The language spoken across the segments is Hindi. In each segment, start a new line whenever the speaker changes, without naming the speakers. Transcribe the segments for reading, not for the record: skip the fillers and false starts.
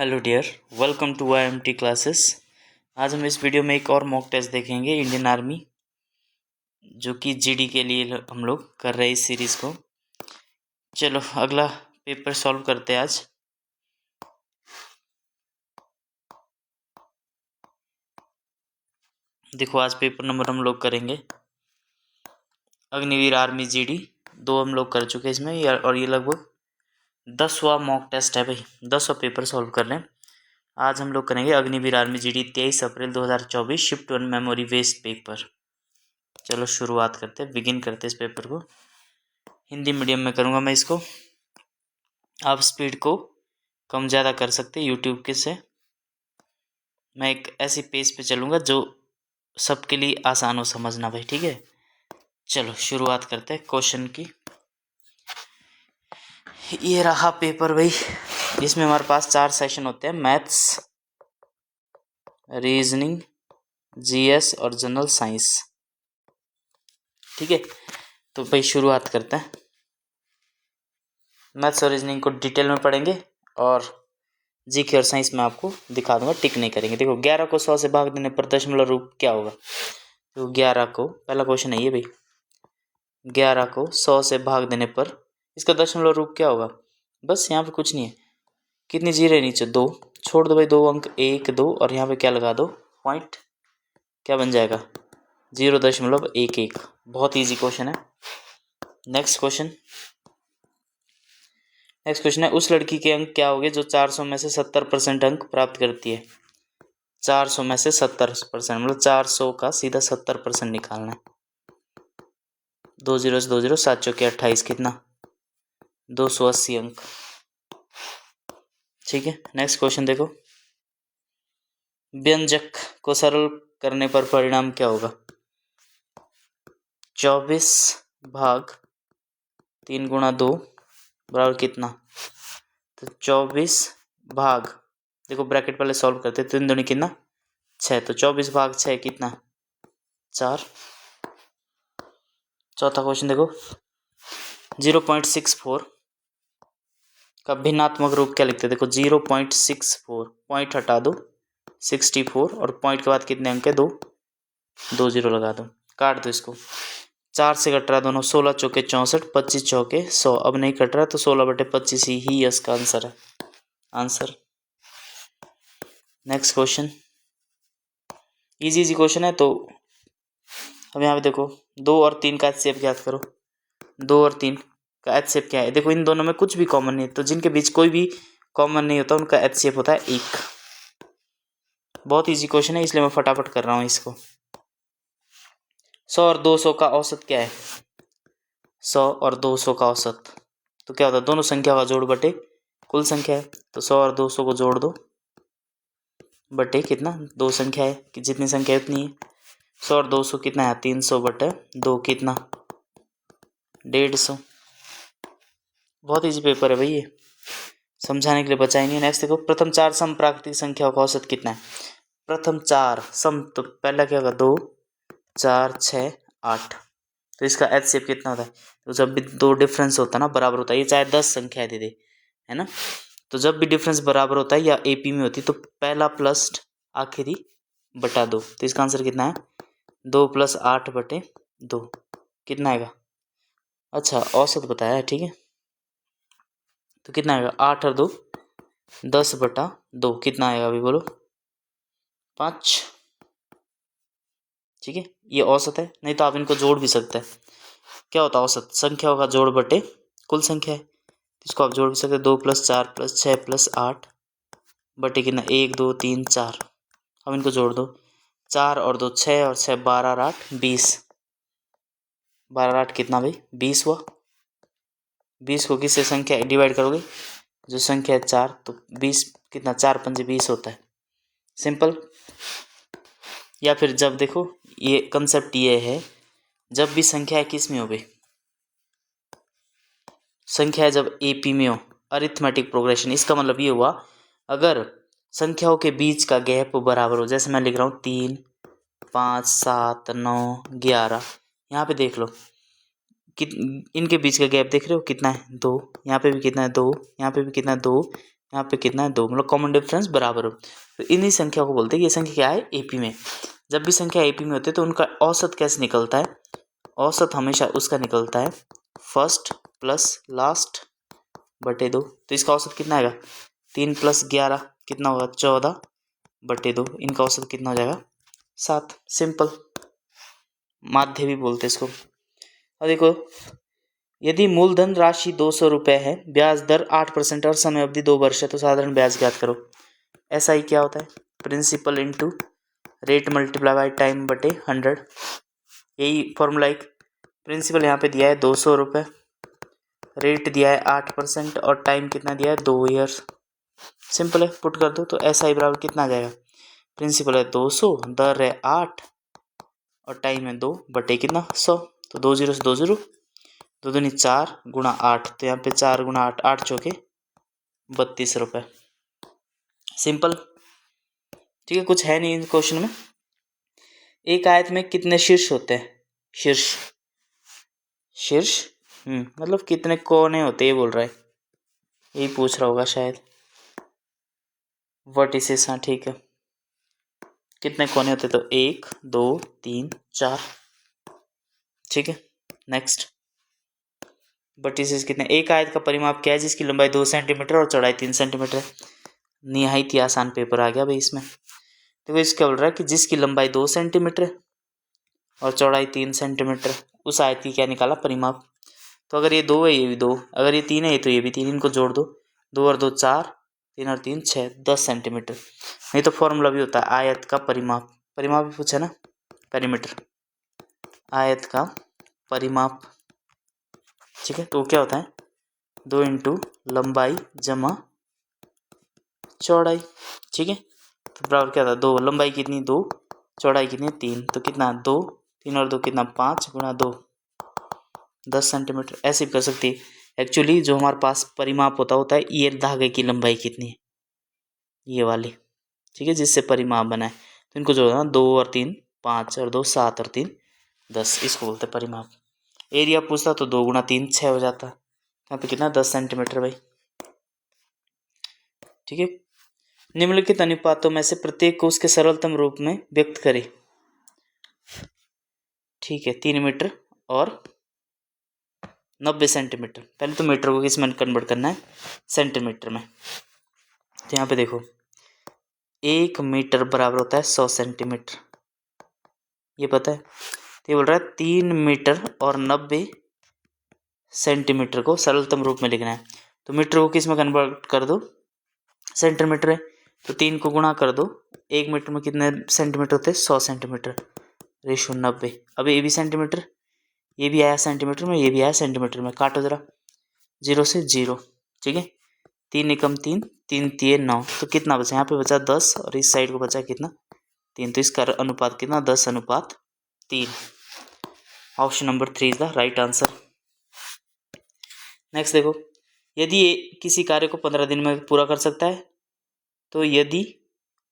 Hello dear, welcome to IMT classes. आज हम इस वीडियो में एक और मॉक टेस्ट देखेंगे इंडियन आर्मी, जो कि जीडी के लिए हम लोग कर रहे हैं इस सीरीज़ को। चलो अगला पेपर सॉल्व करते हैं आज। देखो आज पेपर नंबर हम लोग करेंगे अग्निवीर आर्मी जीडी। 2 हम लोग कर चुके हैं इसमें और ये लगभग 10वां मॉक टेस्ट है भाई। 10वां पेपर सॉल्व कर रहे हैं। आज हम लोग करेंगे अग्निवीर आर्मी जीडी 23 अप्रैल 2024 शिफ्ट 1 मेमोरी वेस्ट पेपर। चलो शुरुआत करते हैं, बिगिन करते हैं इस पेपर को। हिंदी मीडियम में करूँगा मैं इसको। आप स्पीड को कम ज़्यादा कर सकते यूट्यूब के से। मैं एक ऐसी पेज पे चलूँगा जो सबके लिए आसान हो समझना भाई, ठीक है। चलो शुरुआत करते हैं क्वेश्चन की। ये रहा पेपर भाई। इसमें हमारे पास 4 सेशन होते हैं, मैथ्स, रीजनिंग, जीएस और जनरल साइंस, ठीक है। तो भाई शुरुआत करते हैं। मैथ्स और रीजनिंग को डिटेल में पढ़ेंगे और जीके और साइंस में आपको दिखा दूंगा, टिक नहीं करेंगे। देखो 11 को 100 से भाग देने पर दशमलव रूप क्या होगा। तो 11 को, पहला क्वेश्चन है ये भाई, 11 को 100 से भाग देने पर इसका दशमलव रूप क्या होगा। बस यहाँ पे कुछ नहीं है, कितनी जीरो है नीचे 2, छोड़ दो भाई 2 अंक 1 2 और यहाँ पे क्या लगा दो पॉइंट, क्या बन जाएगा 0.11। बहुत ईजी क्वेश्चन है। नेक्स्ट क्वेश्चन है, उस लड़की के अंक क्या होंगे जो 400 में से 70% अंक प्राप्त करती है। 400 में से 70%, मतलब 400 का सीधा 70% निकालना है। 2 0 से 2 0, 7 चौके 28, कितना 280 अंक, ठीक है। नेक्स्ट क्वेश्चन देखो, व्यंजक को सरल करने पर परिणाम क्या होगा। 24 भाग 3 गुणा 2 बराबर कितना। तो 24 भाग, देखो ब्रैकेट पहले सॉल्व करते, 3 दूनी कितना 6, तो 24 भाग 6 कितना 4। चौथा क्वेश्चन देखो, 0.64 का भिन्नात्मक रूप क्या लिखते हैं। देखो 0.64, पॉइंट हटा दो 64 और पॉइंट के बाद कितने अंक है 2 2 0 लगा दो, काट दो इसको। 4 से कट रहा दोनों, 16 चौके 64, 25 चौके 100। अब नहीं कट रहा तो 16/25 ही इसका आंसर है। Answer. Next question, easy question है। तो अब यहाँ पे देखो 2 और 3 का एचसीएफ ज्ञात करो। 2 और 3 का एचसीएफ क्या है। देखो इन दोनों में कुछ भी कॉमन नहीं है, तो जिनके बीच कोई भी कॉमन नहीं होता उनका एचसीएफ होता है 1। बहुत इजी क्वेश्चन है, इसलिए मैं फटाफट कर रहा हूँ इसको। 100 और 200 का औसत क्या है। 100 और 200 का औसत तो क्या होता है, दोनों संख्या का जोड़ बटे कुल संख्या है। तो 100 और 200 को जोड़ दो बटे कितना 2 संख्या है, कि जितनी संख्या है उतनी है। 100 और 200 कितना है 300/2, कितना 150। बहुत इजी पेपर है भाई, ये समझाने के लिए बचा ही नहीं है। नेक्स्ट देखो, प्रथम 4 समप्राकृतिक संख्याओं का औसत कितना है। प्रथम 4 सम, तो पहला क्या होगा 2 4 6 8, तो इसका एचसीएफ कितना होता है। तो जब भी 2 डिफरेंस होता है ना बराबर होता है, ये चाहे 10 संख्या दे दे, है ना। तो जब भी डिफरेंस बराबर होता है या एपी में होती है, तो पहला प्लस आखिरी बटा 2, तो इसका आंसर कितना है 2 + 8/2, कितना आएगा। अच्छा औसत बताया है, ठीक है। तो कितना आएगा 8 और 2 10/2, कितना आएगा अभी बोलो 5, ठीक है। ये औसत है, नहीं तो आप इनको जोड़ भी सकते हैं। क्या होता है औसत, संख्याओं का जोड़ बटे कुल संख्या है, इसको आप जोड़ भी सकते हैं। 2 + 4 + 6 + 8 बटे कितना 1 2 3 4। अब इनको जोड़ दो, 4 और 2 6 और 6 12 और 8 20, 12 और 8 कितना भाई 20 हुआ। 20 को किससे संख्या डिवाइड करोगे, जो संख्या है 4, तो 20 कितना 4 5 20 होता है, सिंपल। या फिर जब देखो ये कंसेप्ट ये है, जब भी संख्या किस में हो भाई, संख्या जब एपी में हो, अरिथमेटिक प्रोग्रेशन, इसका मतलब ये हुआ अगर संख्याओं के बीच का गैप बराबर हो। जैसे मैं लिख रहा हूँ 3 5 7 9 11, यहाँ पे देख लो कि इनके बीच का गैप देख रहे हो कितना है 2, यहाँ पे भी कितना है 2, यहाँ पे भी कितना है 2, यहाँ पे कितना है 2, मतलब कॉमन डिफरेंस बराबर हो। तो इन्हीं संख्या को बोलते हैं कि ये संख्या क्या है एपी में। जब भी संख्या एपी में होती है तो उनका औसत कैसे निकलता है, औसत हमेशा उसका निकलता है फर्स्ट प्लस लास्ट बटे 2। तो इसका औसत कितना आएगा 3 + 11 कितना होगा 14 बटे 2। इनका औसत कितना हो जाएगा 7। सिंपल, माध्य भी बोलते इसको। और देखो यदि मूलधन राशि 200 रुपये है, ब्याज दर 8% और समय अवधि 2 वर्ष है, तो साधारण ब्याज ज्ञात करो। ऐसा ही क्या होता है principal into rate multiply by time बटे 100। यही फॉर्मूला एक। प्रिंसिपल यहाँ पे दिया है 200 रुपये, रेट दिया है 8% और टाइम कितना दिया है 2 ईयर्स। सिंपल है, पुट कर दो। तो ऐसा ही बराबर कितना आ जाएगा, प्रिंसिपल है 200, दर है 8 और टाइम है 2 बटे कितना 100। तो 2 0 से 2 0, 2 दूनी 4 गुणा 8, तो यहाँ पे 4 गुणा 8, 8 चौके 32 रुपये। सिंपल, ठीक है, कुछ है नहीं इन क्वेश्चन में। एक आयत में कितने शीर्ष होते हैं, शीर्ष शीर्ष मतलब कितने कोने होते हैं ये बोल रहा है, यही पूछ रहा होगा शायद। वर्टिसेस, हाँ ठीक है, कितने कोने होते, तो 1 2 3 4। ठीक है, नेक्स्ट। वर्टिसेस कितने, एक आयत का परिमाप क्या है जिसकी लंबाई 2 सेंटीमीटर और चौड़ाई 3 सेंटीमीटर है। निहायत ही आसान पेपर आ गया भाई इसमें। देखो इसका बोल रहा है कि जिसकी लंबाई 2 सेंटीमीटर है और चौड़ाई 3 सेंटीमीटर, उस आयत की क्या निकाला परिमाप। तो अगर ये 2 है ये भी 2, अगर ये 3 है तो ये भी 3, इनको जोड़ दो, 2 और 2 4, 3 और 3 6, 10 सेंटीमीटर। नहीं तो फॉर्मूला भी होता है आयत का परिमाप, परिमाप भी पूछा ना, पेरीमीटर, आयत का परिमाप। ठीक है, तो क्या होता है 2 इंटू लंबाई जमा चौड़ाई। ठीक है, तो बराबर क्या था 2, लंबाई कितनी 2, चौड़ाई कितनी 3, तो कितना 2, 3 और 2 कितना 5 गुणा 2, 10 सेंटीमीटर। ऐसे भी कर सकती है। एक्चुअली जो हमारे पास परिमाप होता है ये धागे की लंबाई कितनी है, ये वाली। ठीक है, जिससे परिमाप बना है, तो इनको जोड़ना 2 और 3 5 और 2 7 और 3 10, इसको बोलते हैं परिमाप। एरिया पूछता तो 2 गुणा 3 6 हो जाता, यहाँ पे कितना 10 सेंटीमीटर भाई। ठीक है, निम्नलिखित अनुपातों में से प्रत्येक को उसके सरलतम रूप में व्यक्त करें। ठीक है, 3 मीटर और 90 सेंटीमीटर। पहले तो मीटर को किस में कन्वर्ट करना है, सेंटीमीटर में। तो यहाँ पे देखो 1 मीटर बराबर होता है 100 सेंटीमीटर, ये पता है। तो ये बोल रहा है 3 मीटर और 90 सेंटीमीटर को सरलतम रूप में लिखना है। तो मीटर को किस में कन्वर्ट कर दो, सेंटीमीटर है, तो 3 को गुणा कर दो, 1 मीटर में कितने सेंटीमीटर होते हैं 100 सेंटीमीटर, रेशो 90। अब ये भी सेंटीमीटर, ये भी आया सेंटीमीटर में, ये भी आया सेंटीमीटर में, काटो जरा 0 से 0। ठीक है, 3 एकम 3, 3 3 9, तो कितना बचा, यहाँ पे बचा 10 और इस साइड को बचा कितना 3, तो इसका अनुपात कितना 10:3। Option number 3 is the right answer. Next देखो, यदि ये किसी कार्य को 15 दिन में पूरा कर सकता है, तो यदि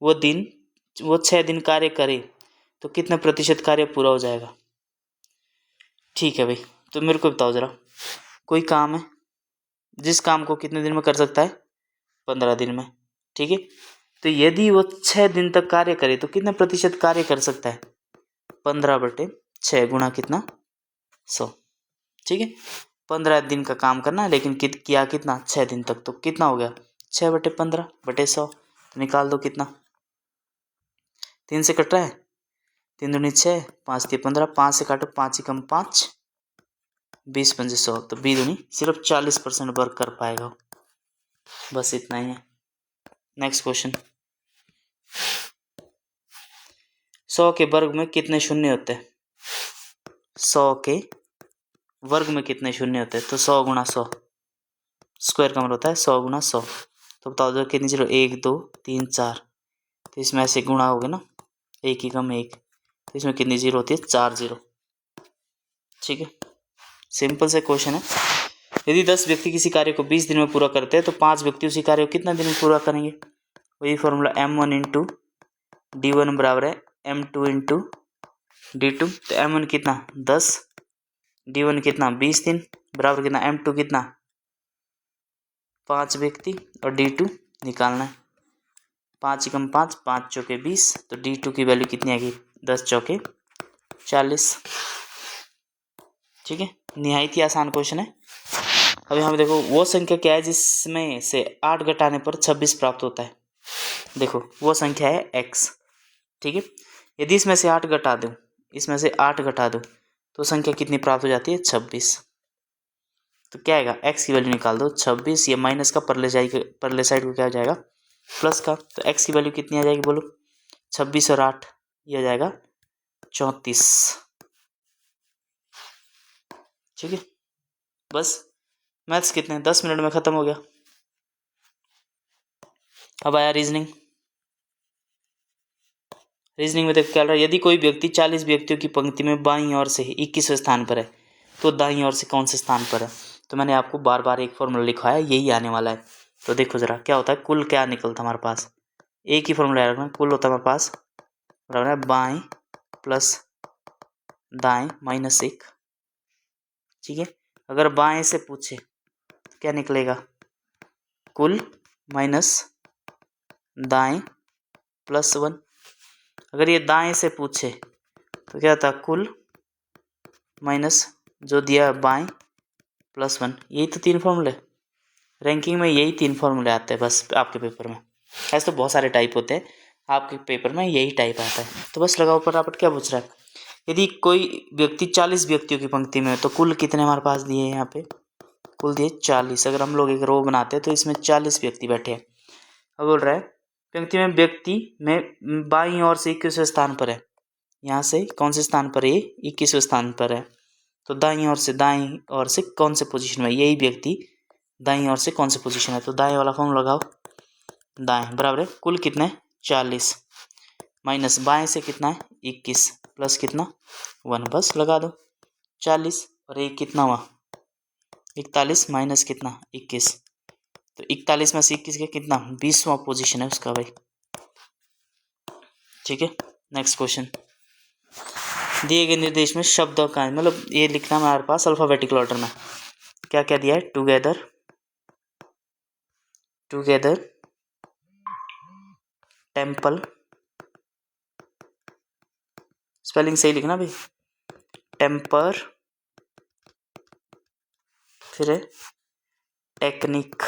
वो 6 दिन कार्य करे तो कितने प्रतिशत कार्य पूरा हो जाएगा। ठीक है भाई, तो मेरे को बताओ जरा, कोई काम है जिस काम को कितने दिन में कर सकता है 15 दिन में। ठीक है, तो यदि वो 6 दिन तक कार्य करे तो कितने प्रतिशत कार्य कर सकता है, 15/6 गुणा कितना 100। ठीक है, 15 दिन का काम करना है लेकिन किया कितना 6 दिन तक, तो कितना हो गया 6/15/100। तो निकाल दो कितना, 3 से कट रहा है, 3 दूनी 6, 5 3 15, 5 से काटो 5 एकम 5, 20 पंजे 100, तो 20 दूनी सिर्फ 40% वर्क कर पाएगा। बस इतना ही है। नेक्स्ट क्वेश्चन, 100 के वर्ग में कितने शून्य होते हैं, 100 के वर्ग में कितने शून्य होते हैं, तो 100 गुणा 100, स्क्वायर का मतलब होता है 100 गुणा 100। तो बताओ जो कितनी 0, 1 2 3 4, तो इसमें ऐसे गुणा हो गया ना, 1 एकम 1, तो इसमें कितनी 0 होती है 4 0। ठीक है, सिंपल से क्वेश्चन है। यदि 10 व्यक्ति किसी कार्य को 20 दिन में पूरा करते हैं तो 5 व्यक्ति उसी कार्य को कितना दिन में पूरा करेंगे। वही फॉर्मूला m1 इंटू d1 बराबर है m2 इंटू d2। तो m1 कितना 10, d1 कितना 20 दिन, बराबर कितना m2 कितना 5 व्यक्ति और d2 निकालना है। 5 एकम 5, 5 चौके 20, तो D2 की वैल्यू कितनी आएगी? 10 चौके 40। ठीक है, निहायत ही आसान क्वेश्चन है। अब यहाँ पे देखो वो संख्या क्या है जिसमें से 8 घटाने पर 26 प्राप्त होता है। देखो वो संख्या है x। ठीक है, यदि इसमें से 8 घटा दूँ, इसमें से 8 घटा दूँ तो संख्या कितनी प्राप्त हो जाती है? 26। तो क्या आएगा? x की वैल्यू निकाल दो 26, ये माइनस का परले साइड को क्या हो जाएगा? प्लस का। तो x की वैल्यू कितनी आ जाएगी बोलो? 26 और 8 ये हो जाएगा 34। ठीक है, बस मैथ्स कितने 10 मिनट में ख़त्म हो गया। अब आया रीजनिंग। रीजनिंग में देखो क्या रहा है, यदि कोई व्यक्ति 40 व्यक्तियों की पंक्ति में बाईं ओर से 21वें स्थान पर है तो दाईं ओर से कौन से स्थान पर है? तो मैंने आपको बार बार एक फॉर्मूला लिखवाया, यही आने वाला है। तो देखो जरा क्या होता है, कुल क्या निकलता हमारे पास? एक ही फॉर्मूला रखना, कुल होता है हमारे पास बराबर है बाएं प्लस दाएं माइनस 1। ठीक है, अगर बाएं से पूछे तो क्या निकलेगा? कुल माइनस दाएं प्लस 1। अगर ये दाएं से पूछे तो क्या होता है? कुल माइनस जो दिया बाएं प्लस 1। यही तो 3 फॉर्मूले रैंकिंग में, यही 3 फॉर्मूले आते हैं बस आपके पेपर में। ऐसे तो बहुत सारे टाइप होते हैं, आपके पेपर में यही टाइप आता है। तो बस लगाओ फटाफट, क्या पूछ रहा है? यदि कोई व्यक्ति 40 व्यक्तियों की पंक्ति में है तो कुल कितने हमारे पास दिए हैं? यहाँ पे कुल दिए 40। अगर हम लोग एक रो बनाते हैं तो इसमें 40 व्यक्ति बैठे हैं। अब बोल रहा है पंक्ति में व्यक्ति में बाईं ओर से 21वें स्थान पर है। यहाँ से कौन से स्थान पर है? 21वें स्थान पर है। तो दाईं ओर से कौन से पोजीशन में? यही व्यक्ति दाईं ओर से कौन से पोजीशन है? तो दाएं वाला फॉर्म लगाओ, दाएं बराबर है कुल कितना है? 40 माइनस बाएं से कितना है? 21 प्लस कितना? 1। बस लगा दो 40 और एक कितना हुआ? 41 माइनस कितना? 21। तो 41 में से 21 का कितना? 20वां पोजीशन है उसका भाई। ठीक है, नेक्स्ट क्वेश्चन। दिए गए निर्देश में शब्दों का मतलब ये लिखना है हमारे पास अल्फाबेटिकल ऑर्डर में। क्या क्या दिया है? टुगेदर, टेम्पल, स्पेलिंग सही लिखना भाई, टेम्पर, फिर टेक्निक।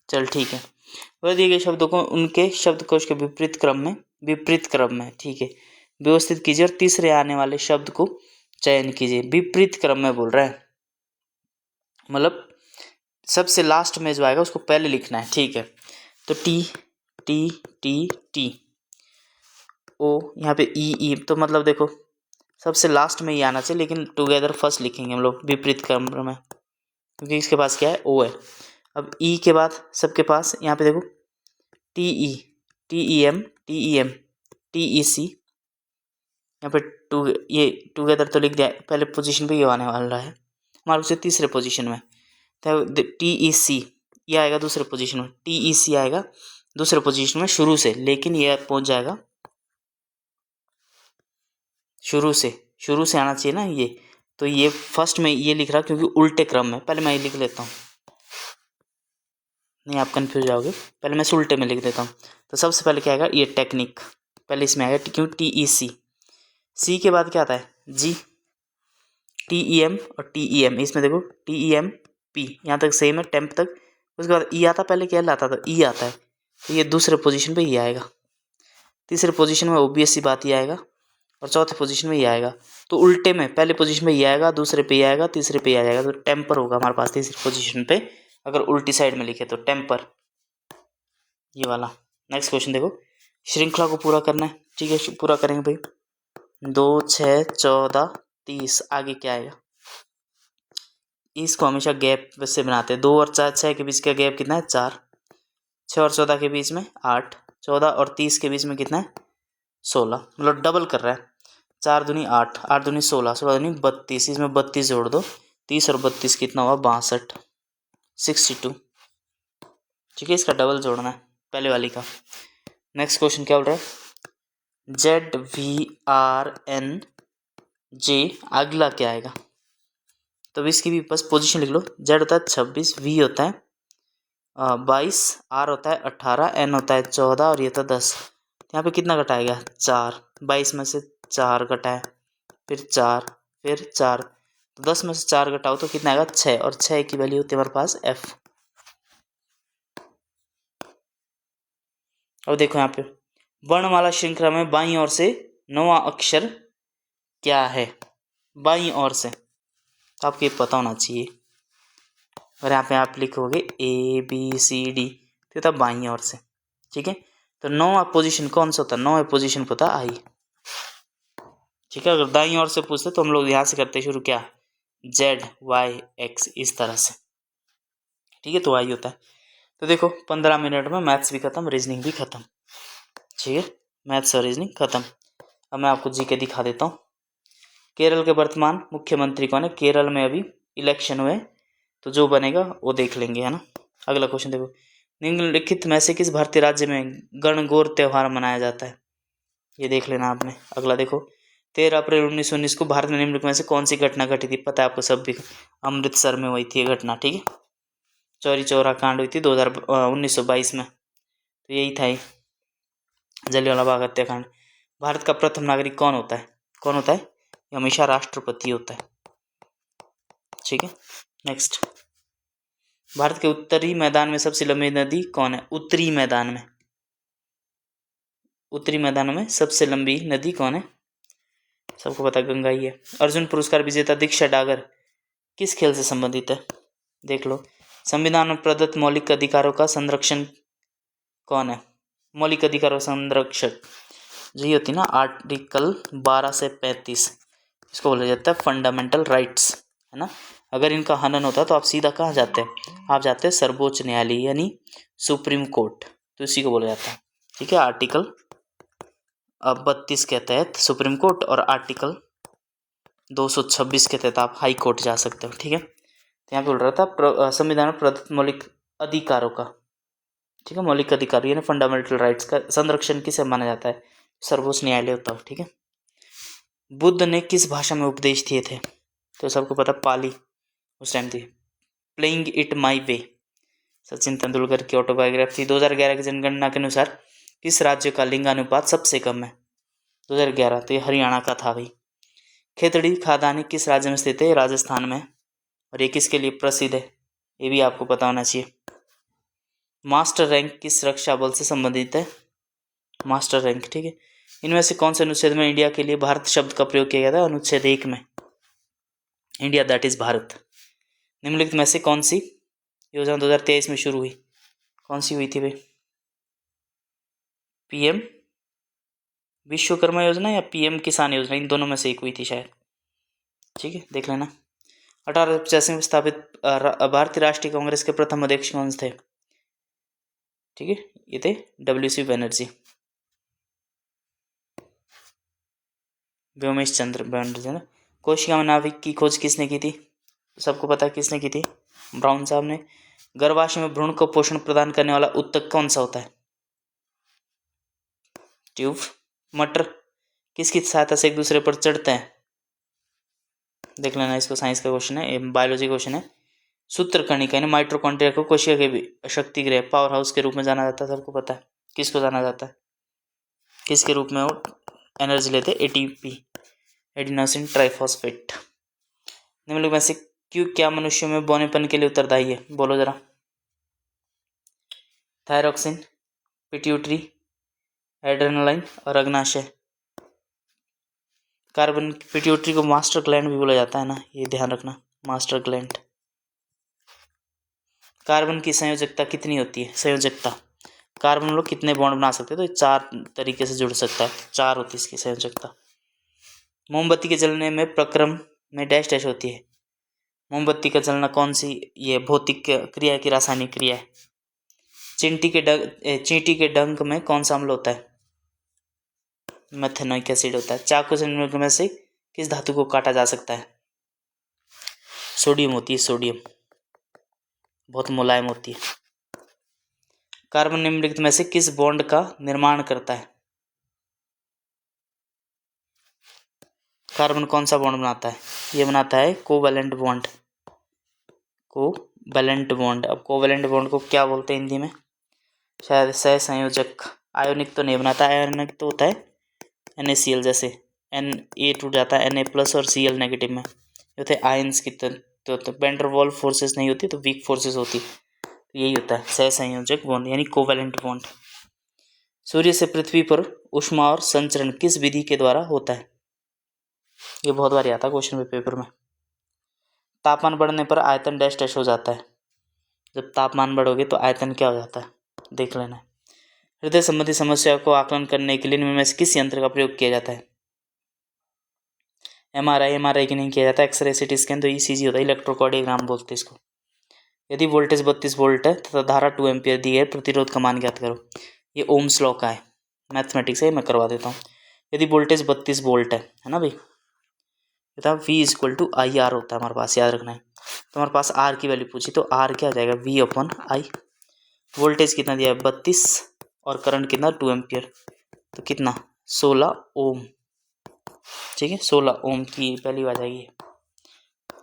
चल ठीक है, वह दिए गए शब्दों को उनके शब्दकोश के विपरीत क्रम में ठीक है व्यवस्थित कीजिए और तीसरे आने वाले शब्द को चयन कीजिए। विपरीत क्रम में बोल रहा है, मतलब सबसे लास्ट में जो आएगा उसको पहले लिखना है। ठीक है, तो T T T T O, यहाँ पे ई तो मतलब देखो सबसे लास्ट में ही आना चाहिए, लेकिन टुगेदर फर्स्ट लिखेंगे हम लोग विपरीत क्रम में, क्योंकि इसके पास क्या है? ओ है। अब ई के बाद सबके पास यहाँ पे देखो T E M T E C, यहाँ पे ये टुगेदर तो लिख दिया, पहले पोजीशन पे ये आने वाला है हमारे से तीसरे पोजीशन में। तो टी ई सी ये आएगा दूसरे पोजीशन में, टी ई सी आएगा दूसरे पोजीशन में शुरू से, लेकिन ये पहुंच जाएगा शुरू से आना चाहिए ना ये। तो ये फर्स्ट में ये लिख रहा क्योंकि उल्टे क्रम में, पहले मैं ये लिख लेता हूँ, नहीं आप कंफ्यूज जाओगे, पहले मैं उल्टे में लिख देता हूँ। तो सबसे पहले क्या आएगा? ये टेक्निक, पहले इसमें आएगा क्यों? टी ई सी के बाद क्या आता है? जी, टी ई एम और टी ई एम, इसमें देखो टी ई एम पी, यहाँ तक सेम है टेम्प तक। उसके बाद ई आता, पहले क्या लाता था? ई आता है, तो ये दूसरे पोजीशन पे ही आएगा, तीसरे पोजीशन में ओबीएस सी बात ही आएगा, और चौथे पोजीशन में ये आएगा। तो उल्टे में पहले पोजीशन में ये आएगा, दूसरे पे ये आएगा, तीसरे पे ये आ जाएगा, तो टेम्पर होगा हमारे पास तीसरी पोजीशन पे, अगर उल्टी साइड में लिखे तो टेम्पर, ये वाला। नेक्स्ट क्वेश्चन देखो, श्रृंखला को पूरा करना है। ठीक है, पूरा करेंगे भाई। 2 6 14 30, आगे क्या आएगा? इसको हमेशा गैप से बनाते हैं। 2 और 4 6 के बीच का गैप कितना है? 4। 6 और 14 के बीच में 8। 14 और 30 के बीच में कितना है? 16, मतलब डबल कर रहा है। 4 दूनी 8, 8 दूनी 16, 16 दूनी 32, इसमें 32 जोड़ दो, 30 और 32 कितना हुआ? 62, 62। ठीक है, इसका डबल जोड़ना है पहले वाली का। नेक्स्ट क्वेश्चन क्या बोल रहा है? ZVRNJ, अगला क्या आएगा? तो इसकी भी बस पोजीशन लिख लो। Z होता है 26, V होता है 22, R होता है 18, N होता है 14 और ये था 10। यहाँ पे कितना घटाएगा 4, 22 में से 4 घटाए, फिर 4, फिर 4, तो 10 में से 4 घटाओ तो कितना आएगा 6, और 6 की वैल्यू होती है हमारे पास F। अब देखो यहाँ पे वर्णमाला श्रृंखला में बाईं ओर से 9वां अक्षर क्या है? बाईं ओर से तो आपको ये पता होना चाहिए। और यहाँ पे आप लिखोगे ABCD, तो था बाईं ओर से, ठीक है। तो 9वां पोजीशन कौन सा होता है? 9वें पोजीशन को होता I, ठीक है। अगर दाईं ओर से पूछते तो हम लोग यहाँ से करते शुरू, क्या Z Y X इस तरह से, ठीक है। तो I होता है। तो देखो 15 मिनट में मैथ्स भी खत्म, रीजनिंग भी खत्म, ठीक है। मैथ्स और रीजनिंग खत्म। अब मैं आपको जीके दिखा देता हूँ। केरल के वर्तमान मुख्यमंत्री कौन है? केरल में अभी इलेक्शन हुए, तो जो बनेगा वो देख लेंगे, है ना। अगला क्वेश्चन देखो, निम्नलिखित में से किस भारतीय राज्य में गणगौर त्यौहार मनाया जाता है? ये देख लेना आपने। अगला देखो, 13 अप्रैल 1919 को भारत में निम्नलिखित में से कौन सी घटना घटी थी? पता है आपको सब भी, अमृतसर में हुई थी ये घटना, ठीक है। चौरी चौरा कांड हुई थी 1922 में, तो यही था ये जलियांवाला बाग हत्याकांड। भारत का प्रथम नागरिक कौन होता है? कौन होता है? ये हमेशा राष्ट्रपति होता है, ठीक है। नेक्स्ट, भारत के उत्तरी मैदान में सबसे लंबी नदी कौन है? उत्तरी मैदान में, उत्तरी मैदानों में सबसे लंबी नदी कौन है? सबको पता गंगा ही है। अर्जुन पुरस्कार विजेता दीक्षा डागर किस खेल से संबंधित है? देख लो। संविधान में प्रदत्त मौलिक अधिकारों का संरक्षण कौन है? मौलिक अधिकारों संरक्षक जी होती ना, आर्टिकल 12 से 35, इसको बोला जाता है फंडामेंटल राइट्स, है ना। अगर इनका हनन होता तो आप सीधा कहाँ जाते हैं? आप जाते हैं सर्वोच्च न्यायालय यानी सुप्रीम कोर्ट, तो इसी को बोला जाता है, ठीक है। आर्टिकल 32 के तहत सुप्रीम कोर्ट और आर्टिकल 226 के तहत आप हाई कोर्ट जा सकते हो, ठीक है। तो यहाँ पे बोल रहा था संविधान में प्रदत्त मौलिक अधिकारों का, ठीक है, मौलिक अधिकार यानी फंडामेंटल राइट्स का संरक्षण किसे माना जाता है? सर्वोच्च न्यायालय होता है, ठीक है। बुद्ध ने किस भाषा में उपदेश दिए थे? तो सबको पता पाली उस टाइम थी। प्लेइंग इट माई वे सचिन तेंदुलकर की ऑटोबायोग्राफी। 2011 की जनगणना के अनुसार किस राज्य का लिंगानुपात सबसे कम है? 2011, तो ये हरियाणा का था भाई। खेतड़ी खादानी किस राज्य में स्थित है? राजस्थान में। और ये किसके लिए प्रसिद्ध है? ये भी आपको पता होना चाहिए। मास्टर रैंक किस रक्षा बल से संबंधित है? मास्टर रैंक, ठीक है। इनमें से कौन से अनुच्छेद में इंडिया के लिए भारत शब्द का प्रयोग किया गया था? अनुच्छेद 1 में, इंडिया दैट इज भारत। निम्नलिखित में से कौन सी योजना 2023 में शुरू हुई? कौन सी हुई थी भाई? PM विश्वकर्मा योजना या PM किसान योजना, इन दोनों में से एक हुई थी शायद, ठीक है, देख लेना। 1885 में स्थापित भारतीय राष्ट्रीय कांग्रेस के प्रथम अध्यक्ष कौन थे? ठीक है, ये थे WC बनर्जी, व्योमेश चंद्र बनर्जी ना। कोशिका में नाभिक की खोज किसने की थी? सबको पता है किसने की थी? ब्राउन साहब ने। गर्भाशय में भ्रूण को पोषण प्रदान करने वाला उत्तक कौन सा होता है? ट्यूब। मटर किसकी सहायता से एक दूसरे पर चढ़ते हैं? देख लेना, इसको साइंस का क्वेश्चन है, बायोलॉजी क्वेश्चन है। सूत्रकणिका यानी माइटोकॉन्ड्रिया को कोशिका के शक्ति गृह पावर हाउस के रूप में जाना जाता है, सबको पता है। किसको जाना जाता है? किसके रूप में वो एनर्जी लेते? ATP, adenosine triphosphate. निम्नलिखित में से क्या मनुष्यों में बौनेपन के लिए उत्तरदायी है? बोलो जरा। थायरॉक्सिन, पिट्यूटरी, एड्रेनालाइन और अग्नाशय। कार्बन, पिट्यूटरी को मास्टर ग्लैंड भी बोला जाता है ना, ये ध्यान रखना, मास्टर ग्लैंड। कार्बन की संयोजकता कितनी होती है? संयोजकता, कार्बन लोग कितने बॉन्ड बना सकते हैं? तो 4 तरीके से जुड़ सकता है, 4 होती है इसकी संयोजकता। मोमबत्ती के जलने में प्रक्रम में डैश डैश होती है। मोमबत्ती का जलना कौन सी ये भौतिक क्रिया की रासायनिक क्रिया है? चींटी के डंक में कौन सा अम्ल होता है? मेथेनोइक एसिड होता है। चाकू से में से किस धातु को काटा जा सकता है? सोडियम होती है, सोडियम बहुत मुलायम होती है। कार्बन निम्नलिखित में से किस बॉन्ड का निर्माण करता है? कार्बन कौन सा बॉन्ड बनाता है? ये बनाता है कोवैलेंट बॉन्ड, कोवैलेंट बॉन्ड। अब कोवैलेंट बॉन्ड को क्या बोलते हैं हिंदी में? शायद सहसंयोजक। आयोनिक तो नहीं बनाता, आयोनिक तो होता है NaCl, जैसे Na टूट जाता है Na+ और Cl नेगेटिव में, ये होते हैं आयंस की तो वैन डर वाल्स फोर्सेस नहीं होती तो वीक फोर्सेस होती, तो यही होता है सहसंयोजक बॉन्ड यानी कोवैलेंट बॉन्ड। सूर्य से पृथ्वी पर ऊष्मा और संचरण किस विधि के द्वारा होता है? ये बहुत बार आता है क्वेश्चन पेपर में। तापमान बढ़ने पर आयतन डैश डैश हो जाता है। जब तापमान बढ़ोगे तो आयतन क्या हो जाता है, देख लेना। हृदय संबंधी समस्या को आकलन करने के लिए निम्न में से किस यंत्र का प्रयोग किया जाता है? MRI की नहीं किया जाता, एक्सरे CT स्कैन तो ECG होता है, इलेक्ट्रोकार्डियोग्राम बोलते हैं इसको। यदि वोल्टेज 32 वोल्ट है तथा धारा 2 एम्पियर दी है, प्रतिरोध का मान ज्ञात करो। ये ओम्स लॉ का है, मैथमेटिक्स है, मैं करवा देता हूँ। यदि वोल्टेज 32 वोल्ट है ना भाई, तथा V=IR होता है हमारे पास, याद रखना है। तो हमारे पास R की वैल्यू पूछी तो R क्या आ जाएगा, V/I। वोल्टेज कितना दिया है 32 और करंट कितना 2 एम्पियर, तो कितना 16 ओम। ठीक है, 16 ओम की वैल्यू आ जाएगी,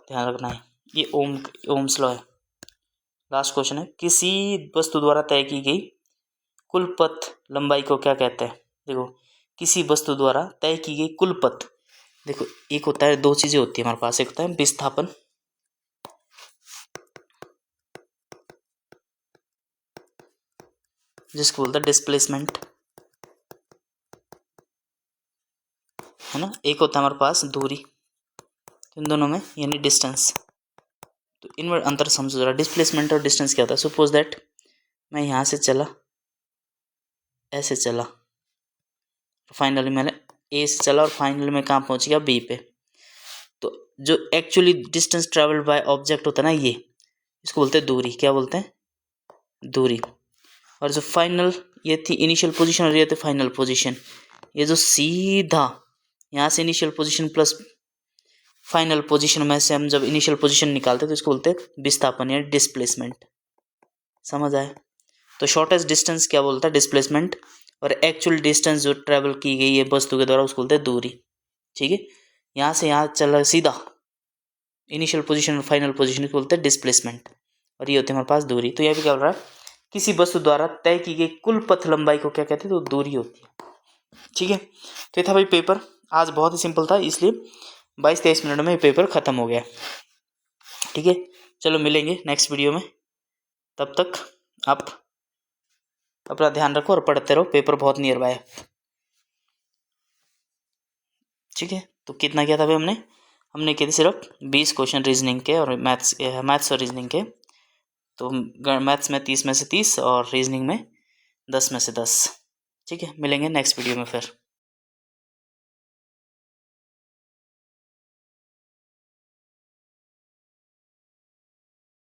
ध्यान रखना है। ये ओम्स लॉ है। लास्ट क्वेश्चन है, किसी वस्तु द्वारा तय की गई कुल पथ लंबाई को क्या कहते हैं? देखो, किसी वस्तु द्वारा तय की गई कुल पथ, देखो एक होता है, दो चीजें होती है हमारे पास, एक होता है विस्थापन, जिसको बोलते हैं डिस्प्लेसमेंट, है ना। एक होता है हमारे पास दूरी, इन दोनों में यानी डिस्टेंस। तो इनमें अंतर समझो जरा, डिस्प्लेसमेंट और डिस्टेंस क्या होता है। सपोज दैट मैं यहाँ से चला, ऐसे चला, फाइनली मैंने A से चला और फाइनली मैं कहाँ पहुँच गया, B पे। तो जो actually distance travelled by object होता है ना, ये इसको बोलते हैं दूरी। क्या बोलते हैं, दूरी। और जो फाइनल, ये थी इनिशियल पोजीशन और ये थी फाइनल पोजीशन। ये जो सीधा यहाँ से initial position plus final position में से हम जब इनिशियल पोजीशन निकालते हैं तो इसको बोलते हैं विस्थापन या डिस्प्लेसमेंट। समझ आए? तो शॉर्टेस्ट डिस्टेंस क्या बोलता है, डिस्प्लेसमेंट। और एक्चुअल डिस्टेंस जो ट्रेवल की गई है वस्तु के द्वारा उसको बोलते हैं दूरी। ठीक है, यहाँ से यहाँ चला सीधा इनिशियल पोजीशन और फाइनल पोजीशन को बोलते हैं डिस्प्लेसमेंट, और ये होती है हमारे पास दूरी। तो यह भी क्या बोल रहा है, किसी वस्तु द्वारा तय की गई कुल पथ लंबाई को क्या कहते हैं, तो दूरी होती है। ठीक है, तो ये था भाई पेपर। आज बहुत ही सिंपल था, इसलिए 22-23 मिनट में पेपर खत्म हो गया। ठीक है, चलो मिलेंगे नेक्स्ट वीडियो में, तब तक आप अपना ध्यान रखो और पढ़ते रहो, पेपर बहुत नियर बाय है। ठीक है, तो कितना किया था भाई हमने किए थे सिर्फ 20 क्वेश्चन रीजनिंग के और मैथ्स और रीजनिंग के। तो मैथ्स में 30 में से 30 और रीजनिंग में 10 में से 10। ठीक है, मिलेंगे नेक्स्ट वीडियो में फिर।